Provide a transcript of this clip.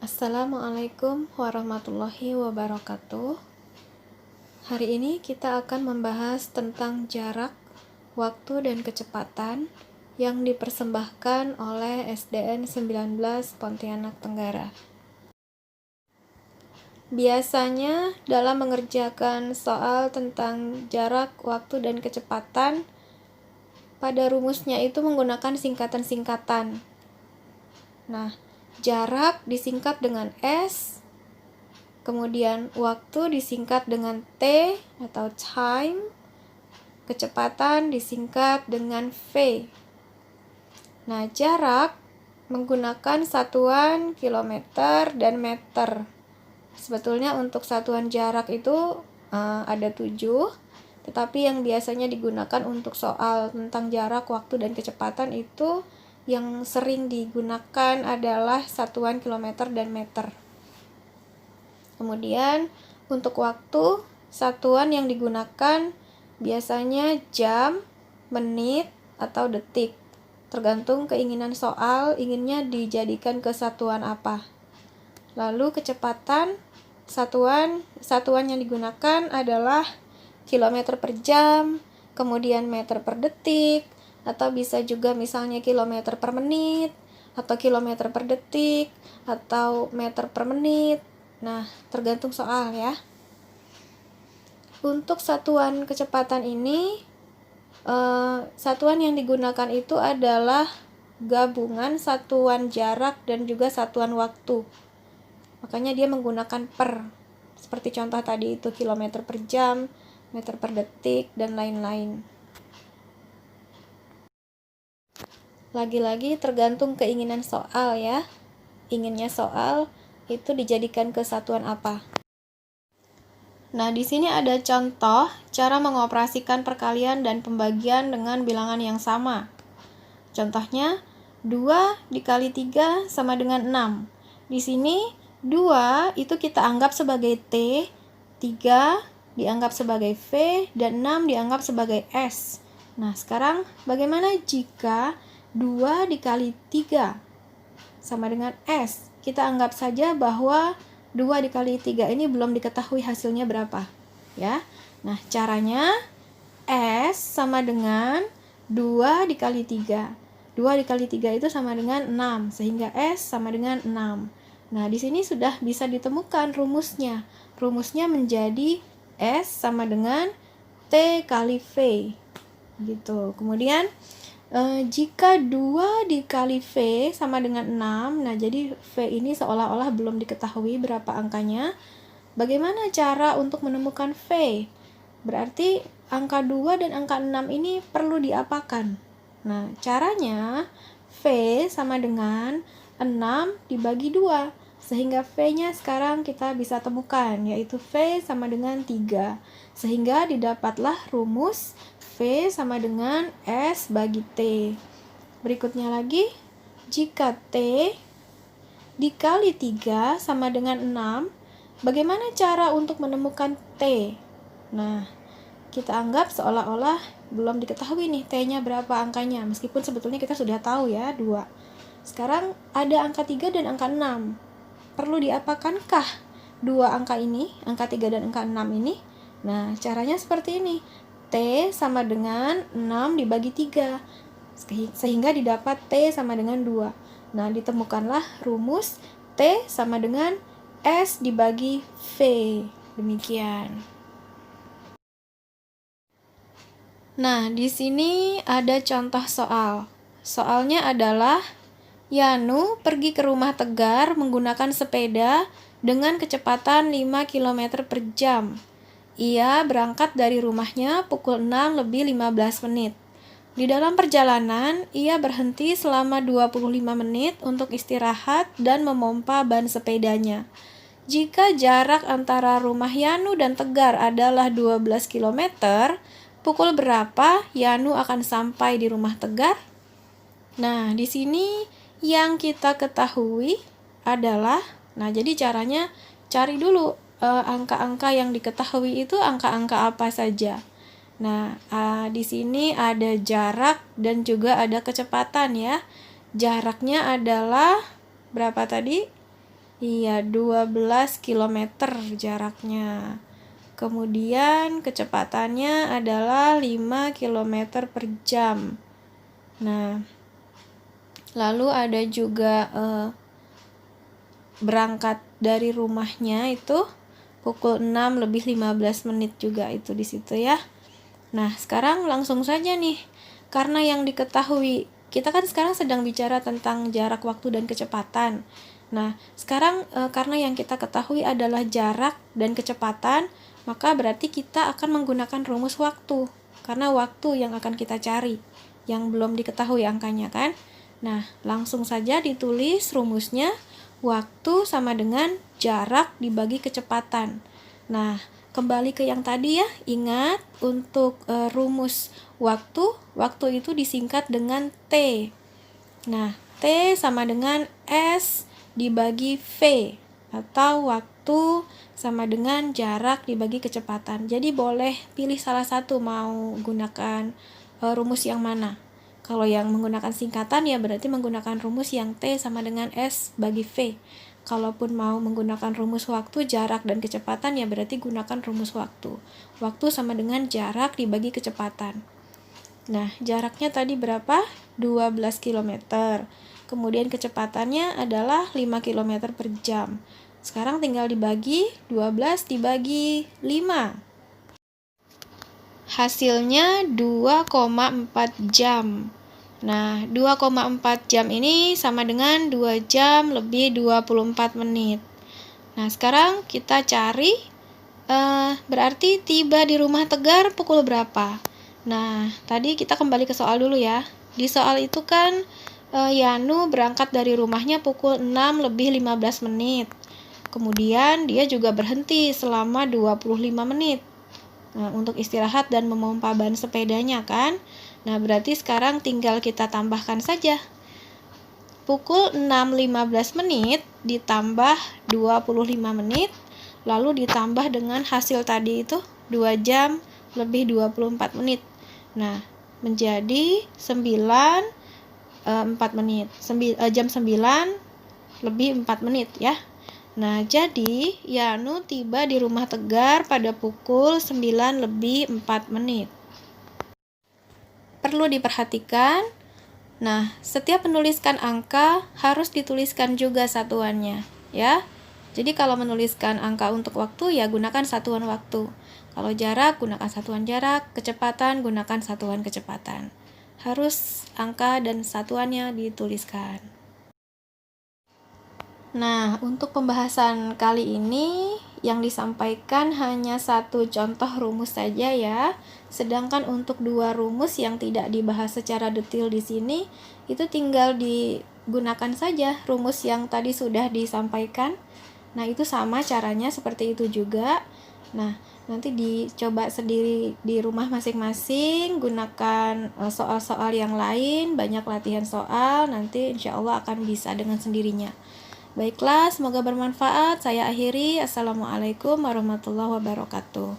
Assalamualaikum warahmatullahi wabarakatuh. Hari ini kita akan membahas tentang jarak, waktu, dan kecepatan yang dipersembahkan oleh SDN 19 Pontianak Tenggara. Biasanya dalam mengerjakan soal tentang jarak, waktu, dan kecepatan, pada rumusnya itu menggunakan singkatan-singkatan. Nah, jarak disingkat dengan S, kemudian waktu disingkat dengan T atau time, kecepatan disingkat dengan V. Nah, jarak menggunakan satuan kilometer dan meter. Sebetulnya untuk satuan jarak itu ada 7, tetapi yang biasanya digunakan untuk soal tentang jarak, waktu, dan kecepatan itu yang sering digunakan adalah satuan kilometer dan meter. Kemudian untuk waktu, satuan yang digunakan biasanya jam, menit, atau detik. Tergantung keinginan soal, inginnya dijadikan kesatuan apa. Lalu kecepatan, satuan yang digunakan adalah kilometer per jam, kemudian meter per detik, atau bisa juga misalnya kilometer per menit, atau kilometer per detik, atau meter per menit. Nah, tergantung soal ya. Untuk satuan kecepatan ini, satuan yang digunakan itu adalah gabungan satuan jarak dan juga satuan waktu. Makanya dia menggunakan per. Seperti contoh tadi itu kilometer per jam, meter per detik, dan lain-lain. Lagi-lagi tergantung keinginan soal ya. Inginnya soal itu dijadikan kesatuan apa. Nah, di sini ada contoh cara mengoperasikan perkalian dan pembagian dengan bilangan yang sama. Contohnya, 2 dikali 3 sama dengan 6. Di sini 2 itu kita anggap sebagai T, 3 dianggap sebagai V, dan 6 dianggap sebagai S. Nah, sekarang bagaimana jika 2 dikali 3 sama dengan S? Kita anggap saja bahwa 2 dikali 3 ini belum diketahui hasilnya berapa. Ya. Nah, caranya S sama dengan 2 dikali 3. 2 dikali 3 itu sama dengan 6, sehingga S sama dengan 6. Nah, di sini sudah bisa ditemukan rumusnya. Rumusnya menjadi S sama dengan T kali V. Gitu. Kemudian jika 2 dikali V sama dengan 6, nah jadi V ini seolah-olah belum diketahui berapa angkanya. Bagaimana cara untuk menemukan V? Berarti angka 2 dan angka 6 ini perlu diapakan? Nah, caranya V sama dengan 6 dibagi 2. Sehingga V-nya sekarang kita bisa temukan, yaitu V sama dengan 3. Sehingga didapatlah rumus V sama dengan S bagi T. Berikutnya lagi, jika T dikali 3 sama dengan 6, bagaimana cara untuk menemukan T? Nah, kita anggap seolah-olah belum diketahui nih T-nya berapa angkanya, meskipun sebetulnya kita sudah tahu ya, 2. Sekarang ada angka 3 dan angka 6. Perlu diapakankah dua angka ini, angka 3 dan angka 6 ini? Nah, caranya seperti ini. T sama dengan 6 dibagi 3. Sehingga didapat T sama dengan 2. Nah, ditemukanlah rumus T sama dengan S dibagi V. Demikian. Nah, di sini ada contoh soal. Soalnya adalah Yanu pergi ke rumah Tegar menggunakan sepeda dengan kecepatan 5 km per jam. Ia berangkat dari rumahnya pukul 6 lebih 15 menit. Di dalam perjalanan, ia berhenti selama 25 menit untuk istirahat dan memompa ban sepedanya. Jika jarak antara rumah Yanu dan Tegar adalah 12 km, pukul berapa Yanu akan sampai di rumah Tegar? Nah, di sini yang kita ketahui adalah, nah jadi caranya cari dulu angka-angka yang diketahui itu angka-angka apa saja. Nah, di sini ada jarak dan juga ada kecepatan ya. Jaraknya adalah berapa tadi? Iya, 12 km jaraknya. Kemudian kecepatannya adalah 5 km per jam. Nah, lalu ada juga berangkat dari rumahnya itu pukul 6 lebih 15 menit juga itu di situ ya. Nah, sekarang langsung saja nih. Karena yang diketahui, kita kan sekarang sedang bicara tentang jarak waktu dan kecepatan. Nah, sekarang karena yang kita ketahui adalah jarak dan kecepatan, maka berarti kita akan menggunakan rumus waktu. Karena waktu yang akan kita cari, yang belum diketahui angkanya kan. Nah, langsung saja ditulis rumusnya, waktu sama dengan jarak dibagi kecepatan. Nah, kembali ke yang tadi ya, ingat untuk rumus waktu itu disingkat dengan T. Nah, T sama dengan S dibagi V, atau waktu sama dengan jarak dibagi kecepatan. Jadi boleh pilih salah satu mau gunakan rumus yang mana. Kalau yang menggunakan singkatan ya berarti menggunakan rumus yang T sama dengan S bagi V. Kalaupun mau menggunakan rumus waktu, jarak, dan kecepatan ya berarti gunakan rumus waktu. Waktu sama dengan jarak dibagi kecepatan. Nah, jaraknya tadi berapa? 12 km. Kemudian kecepatannya adalah 5 km per jam. Sekarang tinggal dibagi, 12 dibagi 5. Hasilnya 2,4 jam. Nah, 2,4 jam ini sama dengan 2 jam lebih 24 menit. Nah, sekarang kita cari berarti tiba di rumah Tegar pukul berapa? Nah, tadi kita kembali ke soal dulu ya. Di soal itu kan Yanu berangkat dari rumahnya pukul 6 lebih 15 menit. Kemudian dia juga berhenti selama 25 menit. Nah, untuk istirahat dan memompa ban sepedanya kan. Nah, berarti sekarang tinggal kita tambahkan saja. Pukul 6.15 menit ditambah 25 menit, lalu ditambah dengan hasil tadi itu 2 jam lebih 24 menit. Nah, menjadi 4 menit. Jam 9 lebih 4 menit ya. Nah, jadi Yanu tiba di rumah Tegar pada pukul 9 lebih 4 menit. Perlu diperhatikan, nah, setiap menuliskan angka harus dituliskan juga satuannya, ya. Jadi kalau menuliskan angka untuk waktu, ya gunakan satuan waktu. Kalau jarak, gunakan satuan jarak. Kecepatan, gunakan satuan kecepatan. Harus angka dan satuannya dituliskan. Nah, untuk pembahasan kali ini yang disampaikan hanya satu contoh rumus saja ya. Sedangkan untuk 2 rumus yang tidak dibahas secara detail di sini, itu tinggal digunakan saja rumus yang tadi sudah disampaikan. Nah, itu sama caranya seperti itu juga. Nah, nanti dicoba sendiri di rumah masing-masing, gunakan soal-soal yang lain, banyak latihan soal, nanti insya Allah akan bisa dengan sendirinya. Baiklah, semoga bermanfaat. Saya akhiri. Assalamualaikum warahmatullahi wabarakatuh.